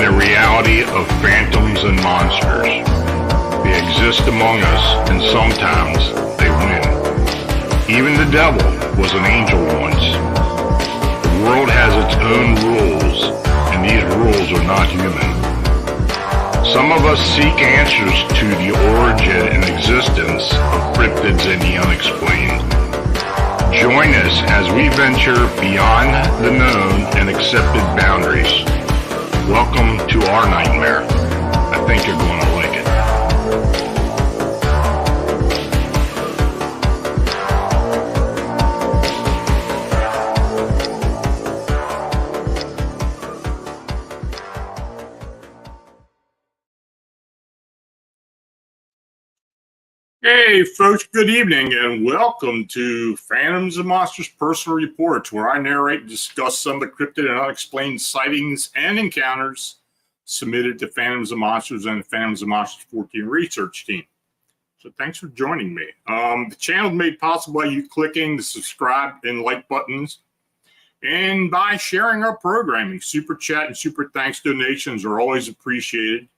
the reality of phantoms and monsters. They exist among us, and sometimes they win. Even the devil was an angel once. The world has its own rules, and these rules are not human. Some of us seek answers to the origin and existence of cryptids and the unexplained. Join us as we venture beyond the known and accepted boundaries. Welcome to our nightmare. I think you're going to like it. Hey folks, good evening and welcome to Phantoms and Monsters Personal Reports, where I narrate and discuss some of the cryptid and unexplained sightings and encounters submitted to Phantoms and Monsters and the Phantoms and Monsters Fortean Research team. So thanks for joining me. The channel is made possible by you clicking the subscribe and like buttons and by sharing our programming. Super chat and super thanks donations are always appreciated.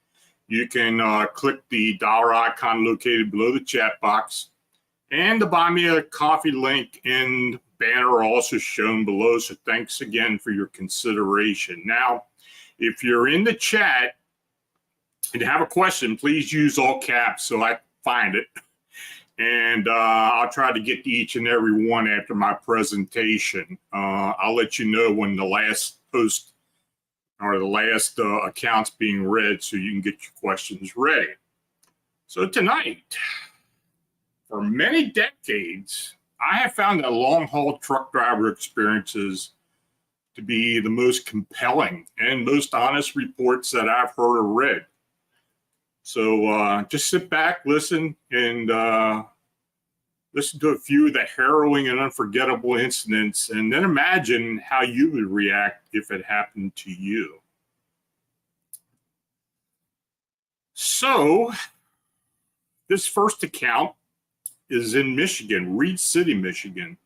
You can click the dollar icon located below the chat box, and the Buy Me a Coffee link and banner are also shown below. So thanks again for your consideration. Now, if you're in the chat and have a question, please use all caps so I find it. And I'll try to get to each and every one after my presentation. I'll let you know when the last post or the last accounts being read so you can get your questions ready. So tonight, for many decades, I have found that long-haul truck driver experiences to be the most compelling and most honest reports that I've heard or read. So just sit back, listen, and listen to a few of the harrowing and unforgettable incidents, and then imagine how you would react if it happened to you. So, this first account is in Michigan, Reed City, Michigan.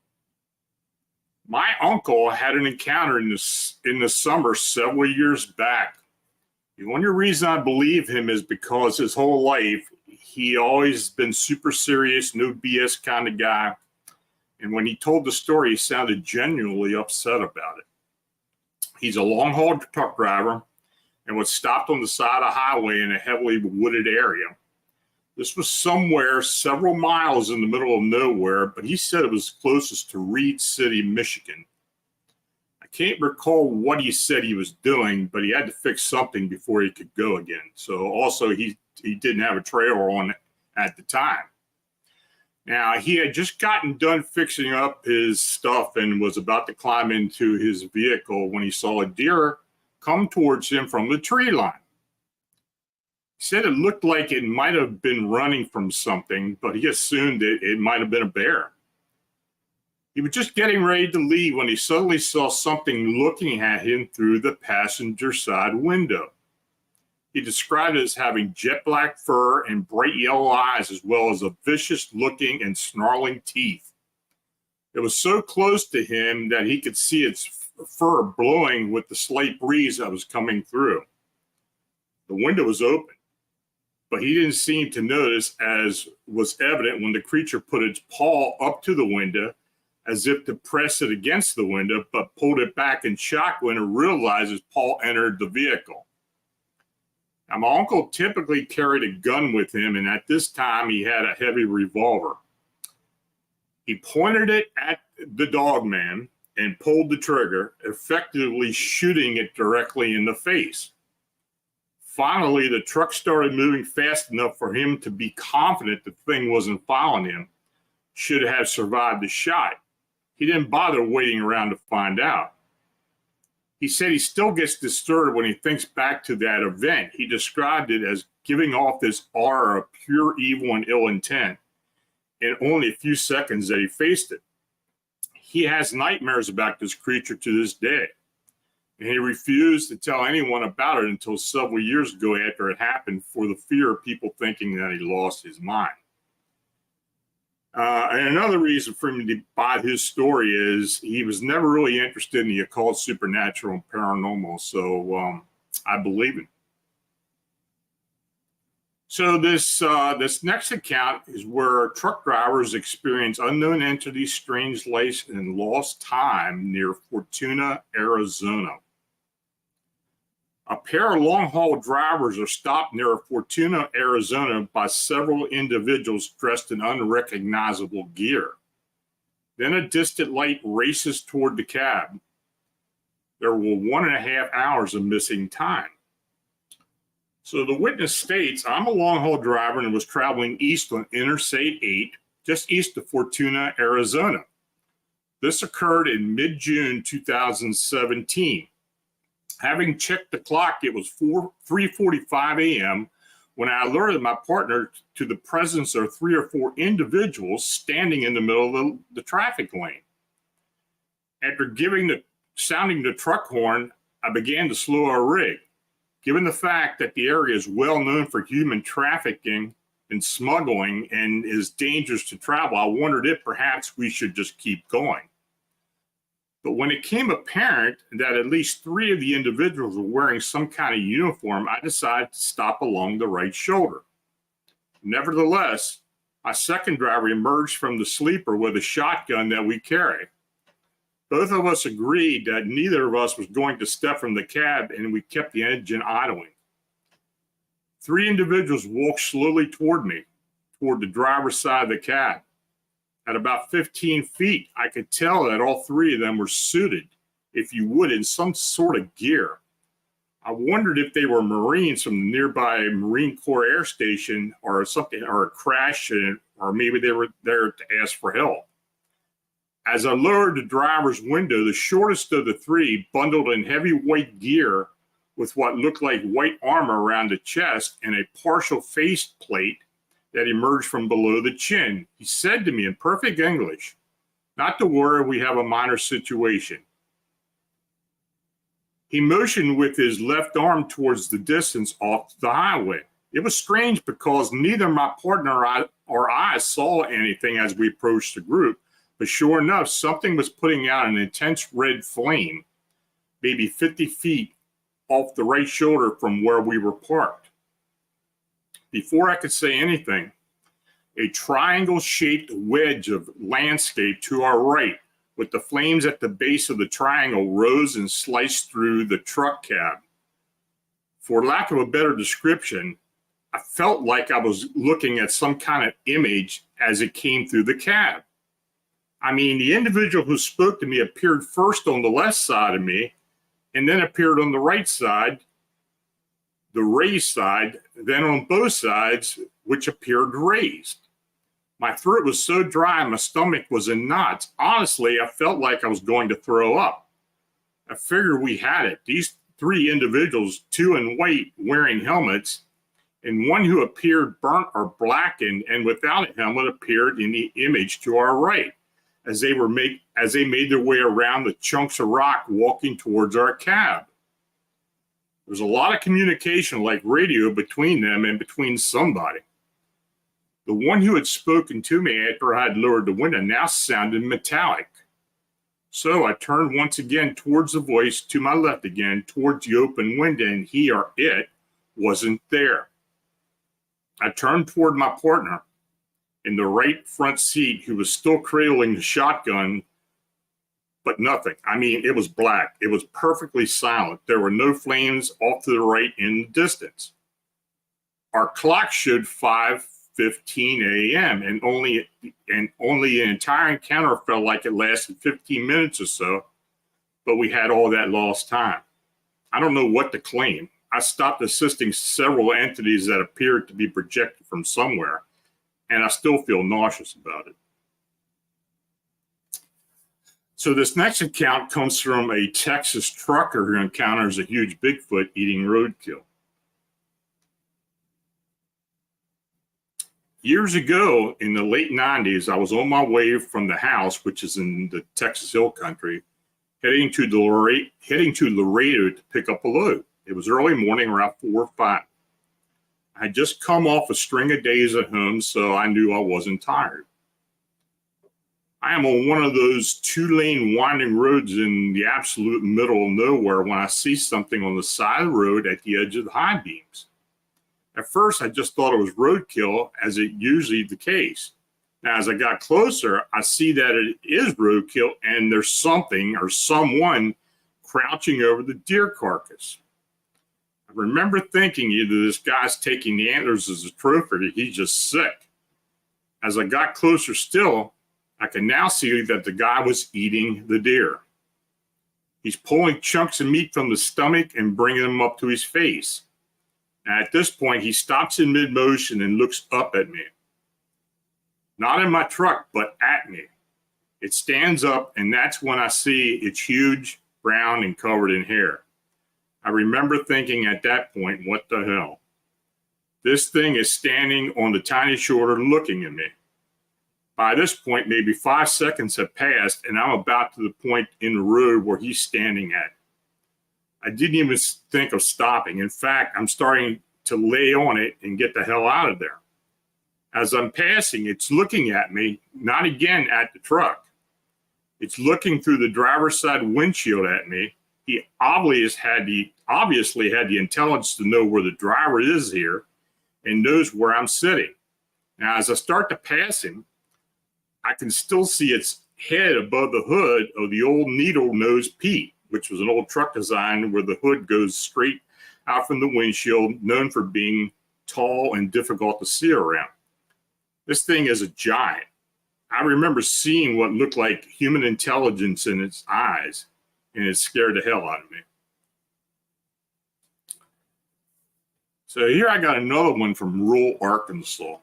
My uncle had an encounter in the summer several years back. The only reason I believe him is because his whole life, he always been super serious, no BS kind of guy. And when he told the story, he sounded genuinely upset about it. He's a long-haul truck driver and was stopped on the side of a highway in a heavily wooded area. This was somewhere several miles in the middle of nowhere, but he said it was closest to Reed City, Michigan. I can't recall what he said he was doing, but he had to fix something before he could go again. So also he didn't have a trailer on it at the time. Now, he had just gotten done fixing up his stuff and was about to climb into his vehicle when he saw a deer come towards him from the tree line. He said it looked like it might have been running from something, but he assumed it might have been a bear. He was just getting ready to leave when he suddenly saw something looking at him through the passenger side window. He described it as having jet black fur and bright yellow eyes, as well as a vicious looking and snarling teeth. It was so close to him that he could see its fur blowing with the slight breeze that was coming through. The window was open, but he didn't seem to notice, as was evident when the creature put its paw up to the window as if to press it against the window, but pulled it back in shock when it realized his paw entered the vehicle. Now, my uncle typically carried a gun with him, and at this time he had a heavy revolver. He pointed it at the Dogman and pulled the trigger, effectively shooting it directly in the face. Finally, the truck started moving fast enough for him to be confident the thing wasn't following him, should have survived the shot. He didn't bother waiting around to find out. He said he still gets disturbed when he thinks back to that event. He described it as giving off this aura of pure evil and ill intent in only a few seconds that he faced it. He has nightmares about this creature to this day, and he refused to tell anyone about it until several years ago after it happened, for the fear of people thinking that he lost his mind. And another reason for me to buy his story is he was never really interested in the occult, supernatural, and paranormal. So I believe him. So this next account is where truck drivers experience unknown entities, strange lights, and lost time near Fortuna, Arizona. A pair of long-haul drivers are stopped near Fortuna, Arizona by several individuals dressed in unrecognizable gear. Then a distant light races toward the cab. There were 1.5 hours of missing time. So the witness states, I'm a long-haul driver and was traveling east on Interstate 8, just east of Fortuna, Arizona. This occurred in mid-June 2017. Having checked the clock, it was 3:45 a.m. when I alerted my partner to the presence of 3 or 4 individuals standing in the middle of the traffic lane. After sounding the truck horn, I began to slow our rig. Given the fact that the area is well known for human trafficking and smuggling and is dangerous to travel, I wondered if perhaps we should just keep going. But when it became apparent that at least 3 of the individuals were wearing some kind of uniform, I decided to stop along the right shoulder. Nevertheless, my second driver emerged from the sleeper with a shotgun that we carry. Both of us agreed that neither of us was going to step from the cab, and we kept the engine idling. 3 individuals walked slowly toward me, toward the driver's side of the cab. At about 15 feet, I could tell that all 3 of them were suited, if you would, in some sort of gear. I wondered if they were Marines from the nearby Marine Corps Air Station or something, or a crash, or maybe they were there to ask for help. As I lowered the driver's window, the shortest of the 3, bundled in heavy white gear with what looked like white armor around the chest and a partial face plate that emerged from below the chin. He said to me in perfect English, "Not to worry, we have a minor situation." He motioned with his left arm towards the distance off the highway. It was strange because neither my partner or I saw anything as we approached the group, but sure enough, something was putting out an intense red flame, maybe 50 feet off the right shoulder from where we were parked. Before I could say anything, a triangle-shaped wedge of landscape to our right, with the flames at the base of the triangle, rose and sliced through the truck cab. For lack of a better description, I felt like I was looking at some kind of image as it came through the cab. I mean, the individual who spoke to me appeared first on the left side of me, and then appeared on the right side, the raised side, then on both sides, which appeared raised. My throat was so dry, my stomach was in knots. Honestly, I felt like I was going to throw up. I figured we had it. These 3 individuals, 2 in white wearing helmets, and 1 who appeared burnt or blackened and without a helmet, appeared in the image to our right as they made their way around the chunks of rock walking towards our cab. There was a lot of communication, like radio, between them and between somebody. The one who had spoken to me after I had lowered the window now sounded metallic. So I turned once again towards the voice, to my left again, towards the open window, and he or it wasn't there. I turned toward my partner in the right front seat, who was still cradling the shotgun, but nothing. I mean, it was black. It was perfectly silent. There were no flames off to the right in the distance. Our clock showed 5:15 a.m. and only the entire encounter felt like it lasted 15 minutes or so, but we had all that lost time. I don't know what to claim. I stopped assisting several entities that appeared to be projected from somewhere, and I still feel nauseous about it. So this next account comes from a Texas trucker who encounters a huge Bigfoot eating roadkill. Years ago, in the late 90s, I was on my way from the house, which is in the Texas Hill Country, heading to Laredo to pick up a load. It was early morning, around 4 or 5. I had just come off a string of days at home, so I knew I wasn't tired. I am on one of those 2-lane winding roads in the absolute middle of nowhere when I see something on the side of the road at the edge of the high beams. At first, I just thought it was roadkill, as it usually the case. Now, as I got closer, I see that it is roadkill, and there's something or someone crouching over the deer carcass. I remember thinking either this guy's taking the antlers as a trophy or he's just sick. As I got closer still, I can now see that the guy was eating the deer. He's pulling chunks of meat from the stomach and bringing them up to his face. Now, at this point, he stops in mid-motion and looks up at me. Not in my truck, but at me. It stands up, and that's when I see it's huge, brown, and covered in hair. I remember thinking at that point, what the hell? This thing is standing on the tiny shoulder looking at me. By this point, maybe 5 seconds have passed, and I'm about to the point in the road where he's standing at. I didn't even think of stopping. In fact, I'm starting to lay on it and get the hell out of there. As I'm passing, it's looking at me, not again at the truck. It's looking through the driver's side windshield at me. He obviously had the intelligence to know where the driver is here and knows where I'm sitting. Now, as I start to pass him, I can still see its head above the hood of the old needle-nosed Pete, which was an old truck design where the hood goes straight out from the windshield, known for being tall and difficult to see around. This thing is a giant. I remember seeing what looked like human intelligence in its eyes, and it scared the hell out of me. So here I got another one from rural Arkansas.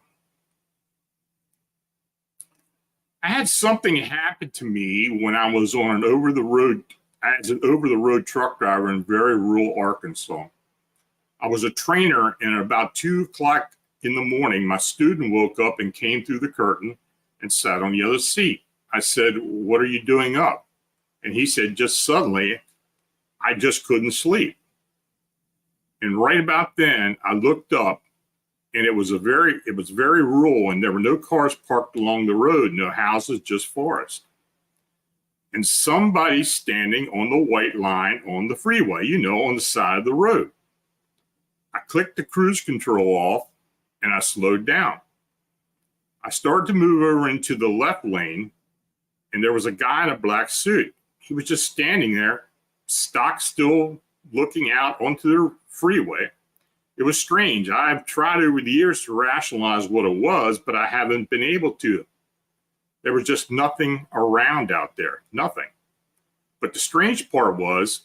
I had something happen to me when I was on an over-the-road truck driver in very rural Arkansas. I was a trainer, and at about 2 o'clock in the morning, my student woke up and came through the curtain and sat on the other seat. I said, "What are you doing up?" And he said, just suddenly, I just couldn't sleep. And right about then, I looked up, and it was very rural, and there were no cars parked along the road, no houses, just forest. And somebody standing on the white line on the freeway, on the side of the road. I clicked the cruise control off, and I slowed down. I started to move over into the left lane, and there was a guy in a black suit. He was just standing there, stock still, looking out onto the freeway. It was strange. I've tried over the years to rationalize what it was, but I haven't been able to. There was just nothing around out there, nothing. But the strange part was,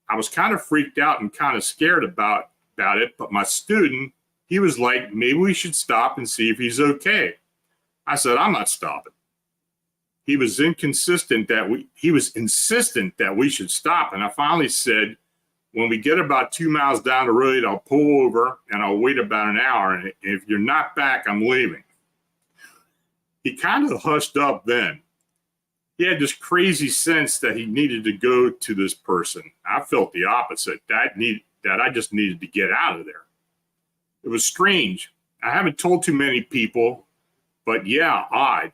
I was kind of freaked out and kind of scared about it, but my student, he was like, maybe we should stop and see if he's okay. I said, I'm not stopping. He was insistent that we should stop. And I finally said, when we get about 2 miles down the road, I'll pull over and I'll wait about an hour. And if you're not back, I'm leaving. He kind of hushed up then. He had this crazy sense that he needed to go to this person. I felt the opposite, that I just needed to get out of there. It was strange. I haven't told too many people, but yeah, odd.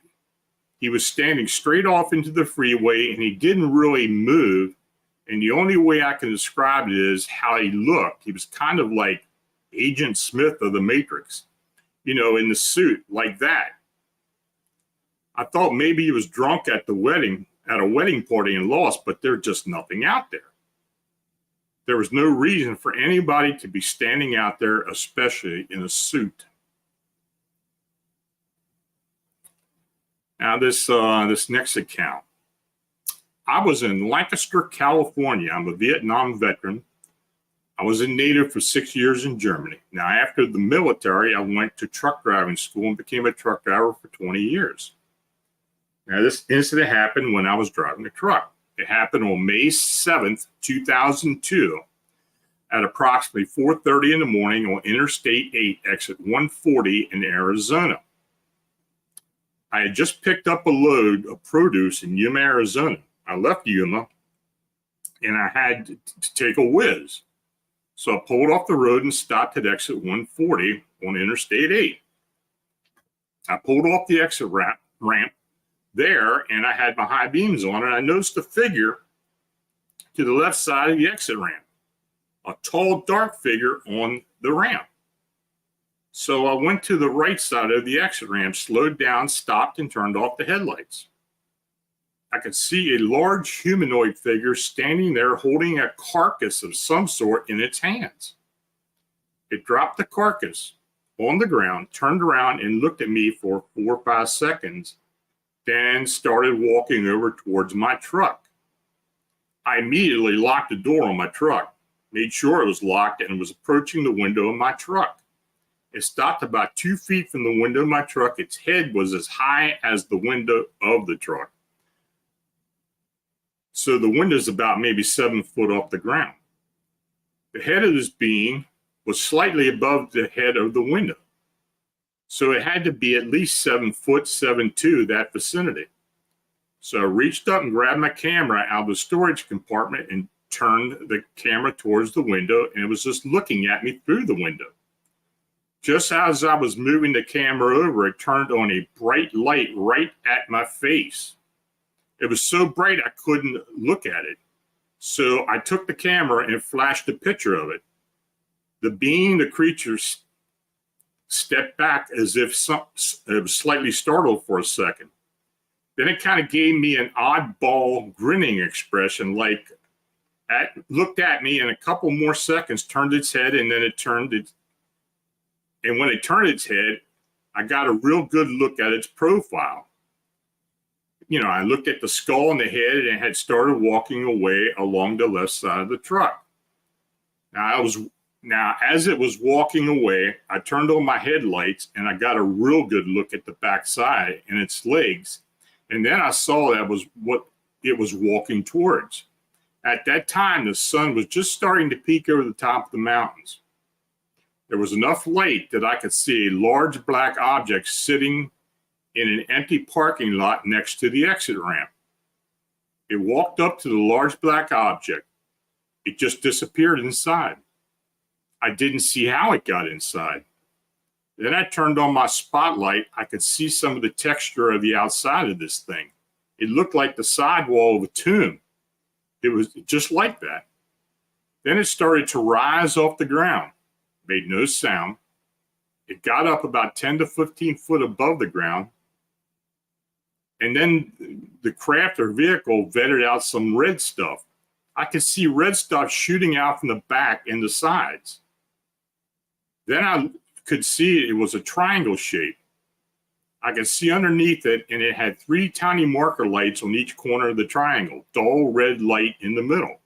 He was standing straight off into the freeway and he didn't really move. And the only way I can describe it is how he looked. He was kind of like Agent Smith of the Matrix, in the suit like that. I thought maybe he was drunk at a wedding party and lost, but there's just nothing out there. There was no reason for anybody to be standing out there, especially in a suit. Now this next account. I was in Lancaster, California. I'm a Vietnam veteran. I was a native for 6 years in Germany. Now, after the military, I went to truck driving school and became a truck driver for 20 years. Now, this incident happened when I was driving a truck. It happened on May 7th, 2002, at approximately 4:30 in the morning on Interstate 8, exit 140 in Arizona. I had just picked up a load of produce in Yuma, Arizona. I left Yuma, and I had to take a whiz. So I pulled off the road and stopped at exit 140 on Interstate 8. I pulled off the exit ramp, there, and I had my high beams on, and I noticed a figure to the left side of the exit ramp, a tall, dark figure on the ramp. So I went to the right side of the exit ramp, slowed down, stopped, and turned off the headlights. I could see a large humanoid figure standing there holding a carcass of some sort in its hands. It dropped the carcass on the ground, turned around, and looked at me for 4 or 5 seconds, then started walking over towards my truck. I immediately locked the door on my truck, made sure it was locked, and was approaching the window of my truck. It stopped about 2 feet from the window of my truck. Its head was as high as the window of the truck. So the window's about maybe 7 foot off the ground. The head of this being was slightly above the head of the window. So it had to be at least 7 foot, 7'2", that vicinity. So I reached up and grabbed my camera out of the storage compartment and turned the camera towards the window, and it was just looking at me through the window. Just as I was moving the camera over, it turned on a bright light right at my face. It was so bright I couldn't look at it. So I took the camera and flashed a picture of it. The being, the creature, stepped back as if it was slightly startled for a second. Then it kind of gave me an oddball grinning expression, like looked at me in a couple more seconds, turned its head, and then it turned it. And when it turned its head, I got a real good look at its profile. You know, I looked at the skull and the head, and it had started walking away along the left side of the truck. Now, as it was walking away, I turned on my headlights, and I got a real good look at the backside and its legs. And then I saw that was what it was walking towards. At that time, the sun was just starting to peek over the top of the mountains. There was enough light that I could see a large black object sitting in an empty parking lot next to the exit ramp. It walked up to the large black object. It just disappeared inside. I didn't see how it got inside. Then I turned on my spotlight. I could see some of the texture of the outside of this thing. It looked like the sidewall of a tomb. It was just like that. Then it started to rise off the ground, made no sound. It got up about 10 to 15 foot above the ground. And then the craft or vehicle vetted out some red stuff. I could see red stuff shooting out from the back and the sides. Then I could see it was a triangle shape. I could see underneath it, and it had 3 tiny marker lights on each corner of the triangle, dull red light in the middle.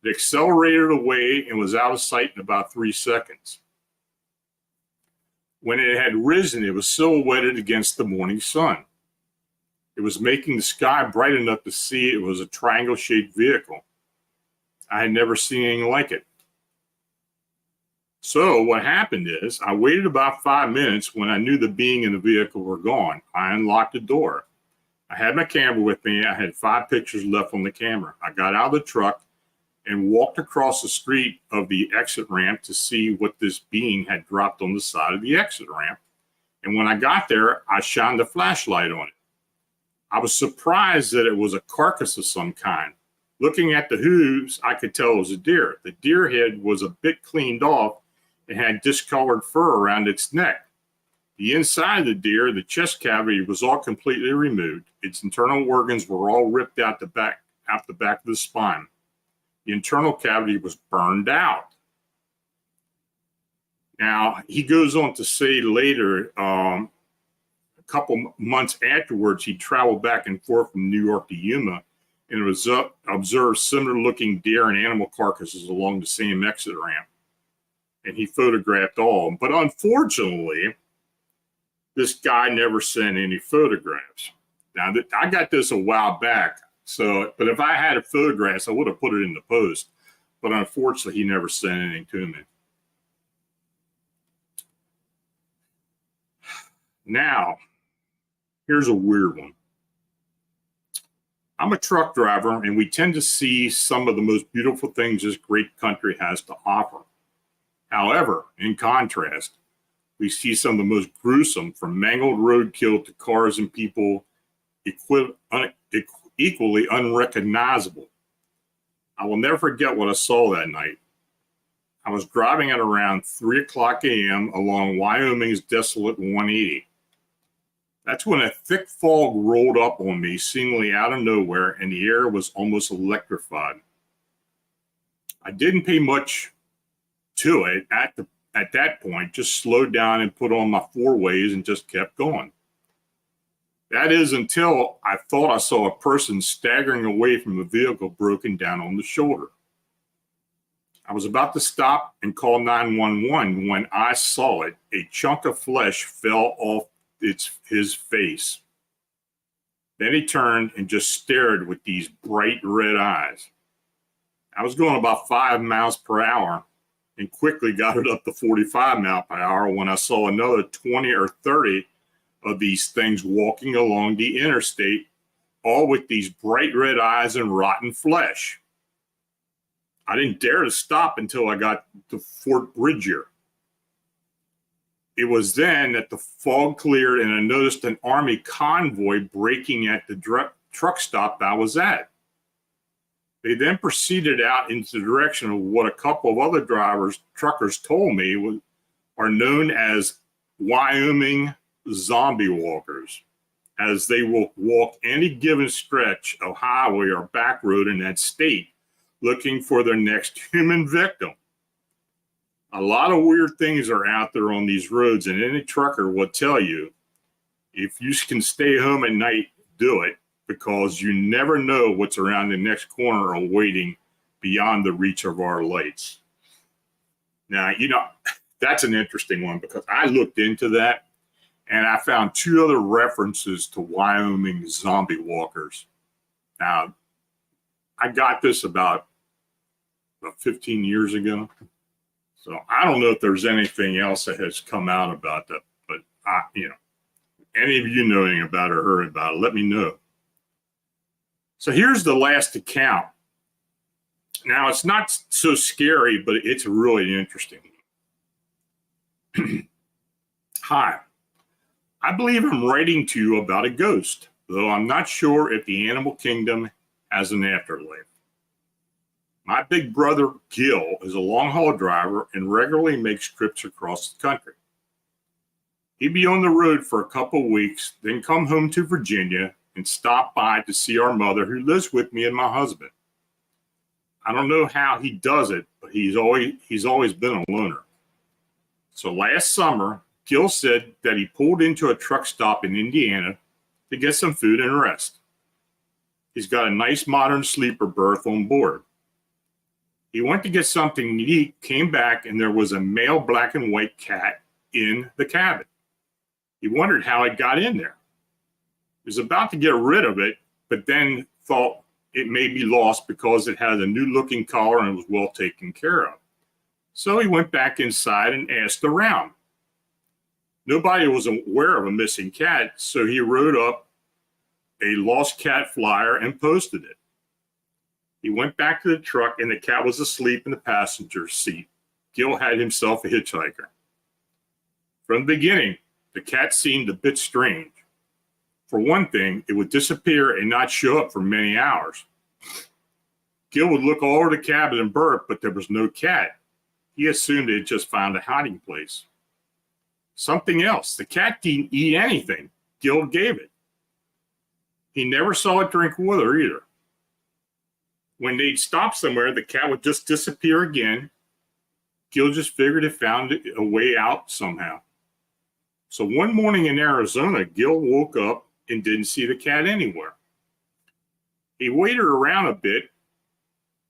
It accelerated away and was out of sight in about 3 seconds. When it had risen, it was silhouetted against the morning sun. It was making the sky bright enough to see it was a triangle-shaped vehicle. I had never seen anything like it. So what happened is I waited about 5 minutes. When I knew the being and the vehicle were gone, I unlocked the door. I had my camera with me. I had 5 pictures left on the camera. I got out of the truck and walked across the street of the exit ramp to see what this being had dropped on the side of the exit ramp. And when I got there, I shined a flashlight on it. I was surprised that it was a carcass of some kind. Looking at the hooves, I could tell it was a deer. The deer head was a bit cleaned off and had discolored fur around its neck. The inside of the deer, the chest cavity, was all completely removed. Its internal organs were all ripped out the back of the spine. The internal cavity was burned out. Now, he goes on to say later, a couple months afterwards, he traveled back and forth from New York to Yuma and observed similar looking deer and animal carcasses along the same exit ramp. And he photographed all. But unfortunately, this guy never sent any photographs. Now, I got this a while back. But if I had a photograph, I would have put it in the post. But unfortunately, he never sent anything to me. Now, here's a weird one. I'm a truck driver, and we tend to see some of the most beautiful things this great country has to offer. However, in contrast, we see some of the most gruesome, from mangled roadkill to cars and people equally unrecognizable. I will never forget what I saw that night. I was driving at around 3 o'clock a.m. along Wyoming's desolate 180. That's when a thick fog rolled up on me, seemingly out of nowhere, and the air was almost electrified. I didn't pay much to it at that point, just slowed down and put on my four ways and just kept going. That is until I thought I saw a person staggering away from the vehicle, broken down on the shoulder. I was about to stop and call 911 when I saw it. A chunk of flesh fell off his face. Then he turned and just stared with these bright red eyes. I was going about 5 miles per hour and quickly got it up to 45 miles per hour when I saw another 20 or 30 of these things walking along the interstate, all with these bright red eyes and rotten flesh. I didn't dare to stop until I got to Fort Bridger. It was then that the fog cleared and I noticed an army convoy braking at the truck stop I was at. They then proceeded out into the direction of what a couple of other truckers told me are known as Wyoming zombie walkers, as they will walk any given stretch of highway or back road in that state looking for their next human victim. A lot of weird things are out there on these roads, and any trucker will tell you, if you can stay home at night, do it, because you never know what's around the next corner or waiting beyond the reach of our lights. Now, that's an interesting one because I looked into that and I found two other references to Wyoming zombie walkers. Now, I got this about 15 years ago. So I don't know if there's anything else that has come out about that, but any of you knowing about it or heard about it, let me know. So here's the last account. Now, it's not so scary, but it's really interesting. Hi, I believe I'm writing to you about a ghost, though I'm not sure if the animal kingdom has an afterlife. My big brother, Gil, is a long-haul driver and regularly makes trips across the country. He'd be on the road for a couple of weeks, then come home to Virginia and stop by to see our mother, who lives with me and my husband. I don't know how he does it, but he's always been a loner. So last summer, Gil said that he pulled into a truck stop in Indiana to get some food and rest. He's got a nice modern sleeper berth on board. He went to get something to eat, came back, and there was a male black and white cat in the cabin. He wondered how it got in there. He was about to get rid of it, but then thought it may be lost because it had a new-looking collar and was well taken care of. So he went back inside and asked around. Nobody was aware of a missing cat, so he wrote up a lost cat flyer and posted it. He went back to the truck and the cat was asleep in the passenger seat. Gil had himself a hitchhiker. From the beginning, the cat seemed a bit strange. For one thing, it would disappear and not show up for many hours. Gil would look all over the cabin and berth, but there was no cat. He assumed it had just found a hiding place. Something else, the cat didn't eat anything Gil gave it. He never saw it drink water either. When they'd stop somewhere, the cat would just disappear again. Gil just figured it found a way out somehow. So one morning in Arizona, Gil woke up and didn't see the cat anywhere. He waited around a bit,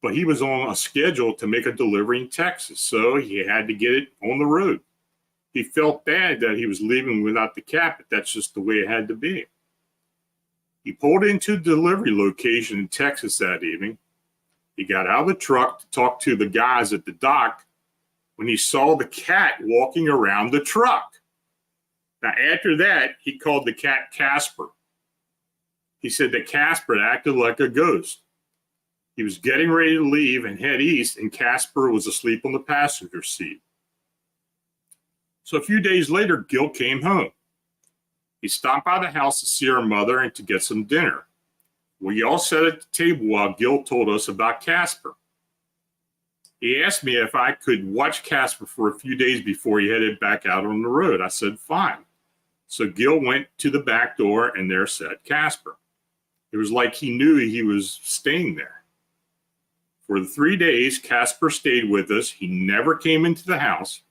but he was on a schedule to make a delivery in Texas, so he had to get it on the road. He felt bad that he was leaving without the cat, but that's just the way it had to be. He pulled into the delivery location in Texas that evening. He got out of the truck to talk to the guys at the dock when he saw the cat walking around the truck. Now, after that, he called the cat Casper. He said that Casper acted like a ghost. He was getting ready to leave and head east, and Casper was asleep on the passenger seat. So a few days later, Gil came home. He stopped by the house to see our mother and to get some dinner. We all sat at the table while Gil told us about Casper. He asked me if I could watch Casper for a few days before he headed back out on the road. I said, fine. So Gil went to the back door, and there sat Casper. It was like he knew he was staying there. For the 3 days, Casper stayed with us. He never came into the house.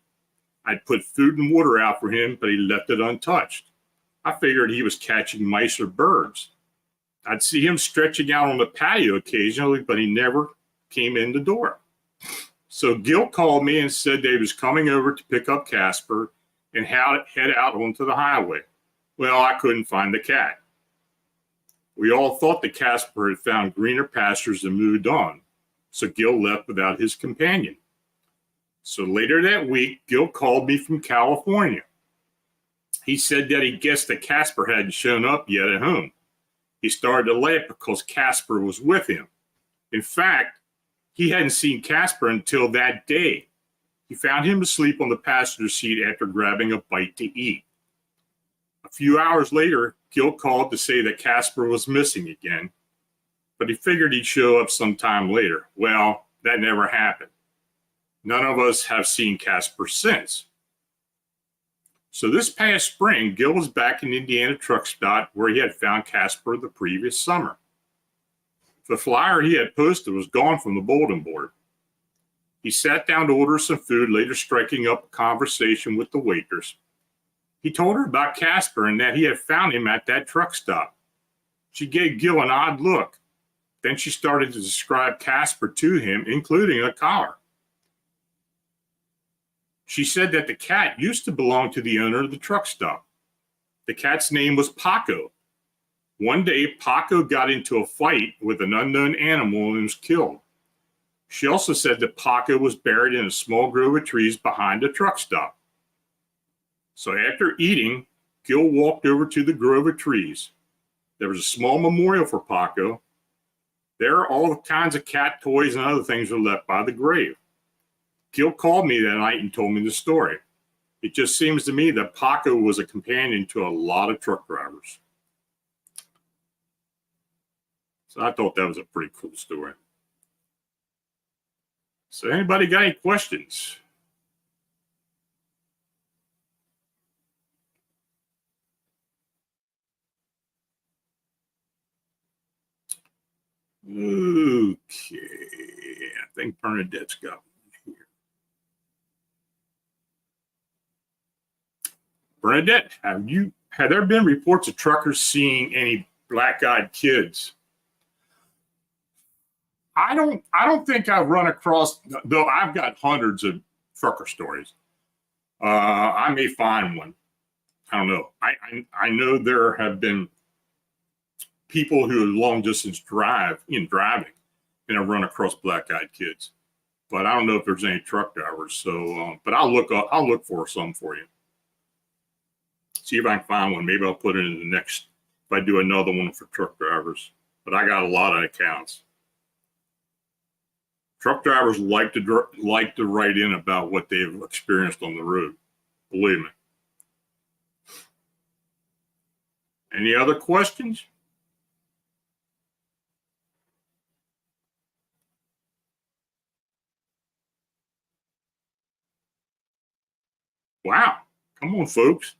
I'd put food and water out for him, but he left it untouched. I figured he was catching mice or birds. I'd see him stretching out on the patio occasionally, but he never came in the door. So Gil called me and said they was coming over to pick up Casper and head out onto the highway. Well, I couldn't find the cat. We all thought that Casper had found greener pastures and moved on. So Gil left without his companion. So later that week, Gil called me from California. He said that he guessed that Casper hadn't shown up yet at home. He started to laugh because Casper was with him. In fact, he hadn't seen Casper until that day. He found him asleep on the passenger seat after grabbing a bite to eat. A few hours later, Gil called to say that Casper was missing again, but he figured he'd show up sometime later. Well, that never happened. None of us have seen Casper since. So this past spring, Gil was back in Indiana truck stop where he had found Casper the previous summer. The flyer he had posted was gone from the bulletin board. He sat down to order some food, later striking up a conversation with the waitress. He told her about Casper and that he had found him at that truck stop. She gave Gil an odd look. Then she started to describe Casper to him, including a collar. She said that the cat used to belong to the owner of the truck stop. The cat's name was Paco. One day, Paco got into a fight with an unknown animal and was killed. She also said that Paco was buried in a small grove of trees behind the truck stop. So after eating, Gil walked over to the grove of trees. There was a small memorial for Paco. There, all kinds of cat toys and other things were left by the grave. Gil called me that night and told me the story. It just seems to me that Paco was a companion to a lot of truck drivers. So I thought that was a pretty cool story. So anybody got any questions? Okay, I think Bernadette's got one here. Bernadette, have there been reports of truckers seeing any black-eyed kids? I don't think I've run across, though I've got hundreds of trucker stories. I may find one. I don't know. I know there have been people who are long distance driving and have run across black-eyed kids, but I don't know if there's any truck drivers. So, but I'll look for some for you. See if I can find one. Maybe I'll put it in the next, if I do another one for truck drivers, but I got a lot of accounts. Truck drivers like to write in about what they've experienced on the road. Believe me. Any other questions? Wow. Come on, folks.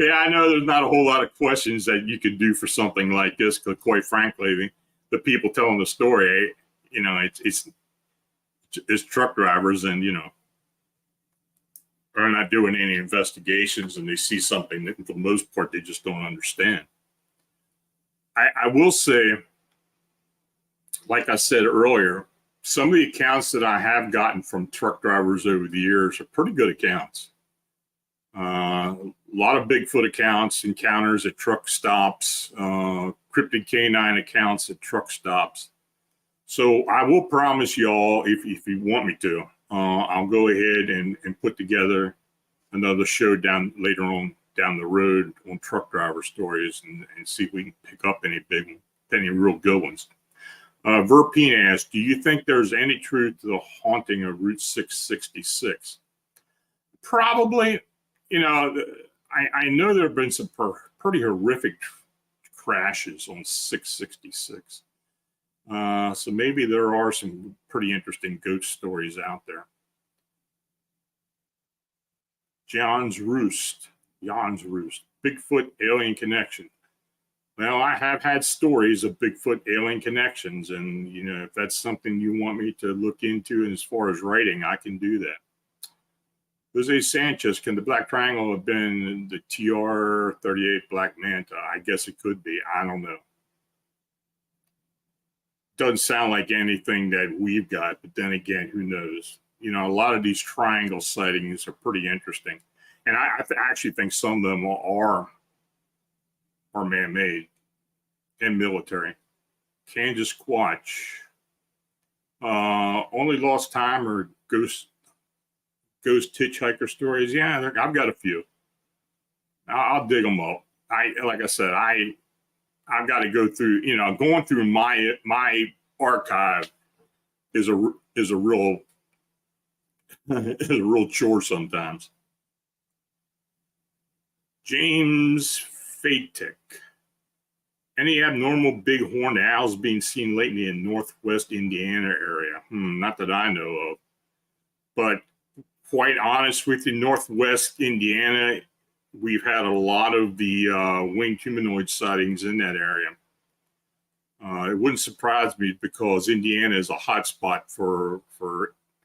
Yeah, I know there's not a whole lot of questions that you could do for something like this, because quite frankly, the people telling the story, you know, it's truck drivers, and, you know, are not doing any investigations, and they see something that for the most part they just don't understand. I will say, like I said earlier, some of the accounts that I have gotten from truck drivers over the years are pretty good accounts. A lot of Bigfoot accounts, encounters at truck stops, cryptid canine accounts at truck stops. So I will promise y'all, if you want me to, I'll go ahead and put together another show later on down the road on truck driver stories and see if we can pick up any real good ones. Verpine asks, do you think there's any truth to the haunting of Route 666? Probably, you know, I know there have been some pretty horrific crashes on 666. So maybe there are some pretty interesting ghost stories out there. Jan's Roost, Bigfoot alien connection. Well, I have had stories of Bigfoot alien connections, and you know, if that's something you want me to look into, and as far as writing, I can do that. Jose Sanchez, can the Black Triangle have been the TR-38 Black Manta? I guess it could be. I don't know. Doesn't sound like anything that we've got, but then again, who knows? You know, a lot of these triangle sightings are pretty interesting, and I actually think some of them are man-made and military. Kansas Squatch, only lost time or ghost hitchhiker stories. Yeah, I've got a few. I'll dig them up. Like I said, I've got to go through. You know, going through my archive is a real is a real chore sometimes. James Fatic. Any abnormal bighorn owls being seen lately in northwest Indiana area? Not that I know of. But quite honest with you, northwest Indiana, we've had a lot of the winged humanoid sightings in that area. It wouldn't surprise me because Indiana is a hotspot for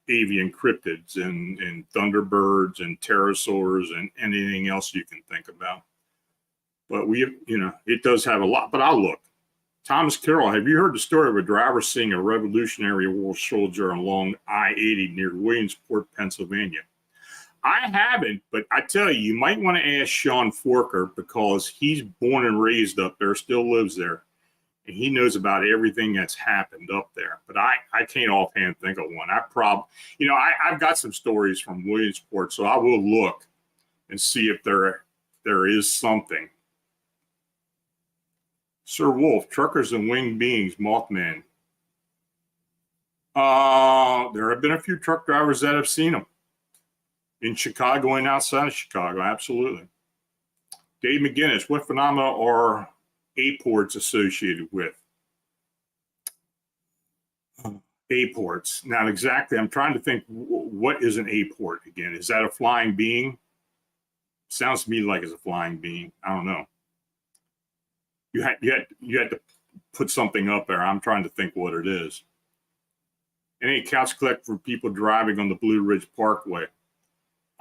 avian cryptids and thunderbirds and pterosaurs and anything else you can think about. But it does have a lot, but I'll look. Thomas Carroll, have you heard the story of a driver seeing a Revolutionary War soldier along I-80 near Williamsport, Pennsylvania? I haven't, but I tell you, you might want to ask Sean Forker because he's born and raised up there, still lives there, and he knows about everything that's happened up there. But I can't offhand think of one. I've got some stories from Williamsport, so I will look and see if there is something. Sir Wolf, truckers and winged beings, Mothman. There have been a few truck drivers that have seen them in Chicago and outside of Chicago. Absolutely. Dave McGinnis, what phenomena are aports associated with? Aports. Now, exactly, I'm trying to think, what is an aport again? Is that a flying being? Sounds to me like it's a flying being. I don't know. You had to put something up there. I'm trying to think what it is. Any accounts collect for people driving on the Blue Ridge Parkway?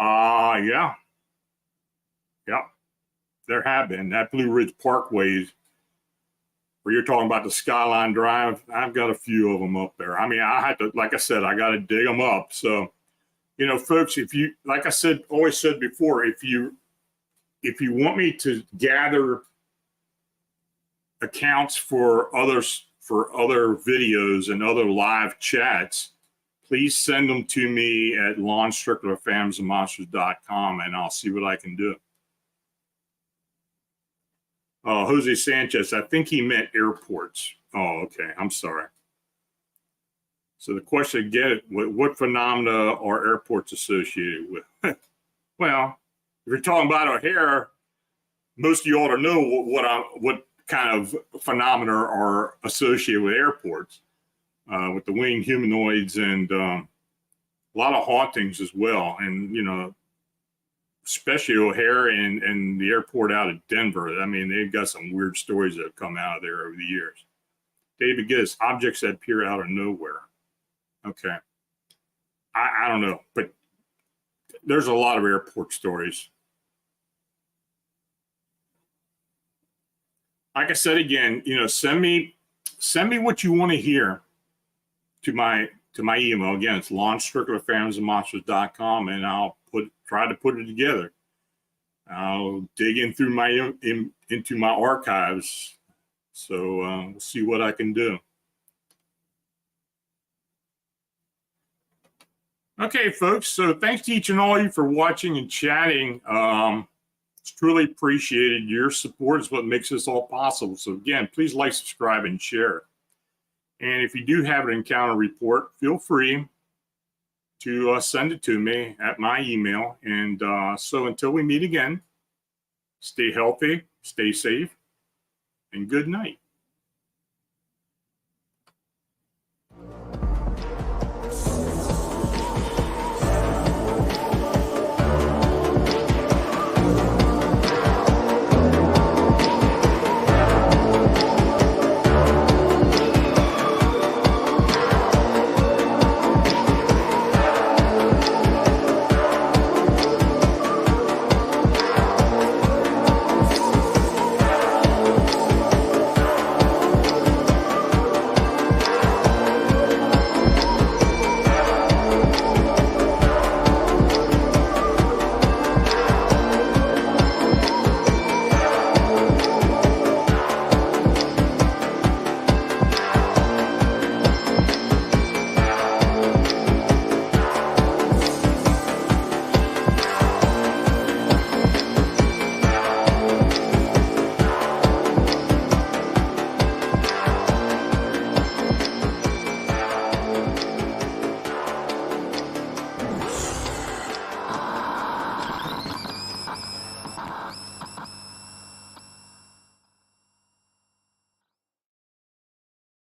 Yeah. There have been. That Blue Ridge Parkway, where you're talking about the Skyline Drive, I've got a few of them up there. I mean, I had to, like I said, I got to dig them up. So, you know, folks, if you, like I said, always said before, if you want me to gather accounts for other videos and other live chats, please send them to me at Lon Strickler, phantomsmonsters.com, and I'll see what I can do. Jose Sanchez, I think he meant airports. Oh, okay. I'm sorry. So the question again, what phenomena are airports associated with? Well, if you're talking about O'Hare, most of you ought to know what kind of phenomena are associated with airports, with the winged humanoids and a lot of hauntings as well. And, you know, especially O'Hare and the airport out of Denver. I mean, they've got some weird stories that have come out of there over the years. David Gittes, objects that appear out of nowhere. Okay. I don't know, but there's a lot of airport stories. Like I said again, you know, send me what you want to hear to my email. Again, it's lonstrickler@phantomsmonsters.com, and I'll try to put it together. I'll dig in through into my archives. So we'll see what I can do. Okay, folks. So thanks to each and all of you for watching and chatting. It's truly appreciated. Your support is what makes this all possible. So again, please like, subscribe, and share. And if you do have an encounter report, feel free to send it to me at my email. And so until we meet again, stay healthy, stay safe, and good night.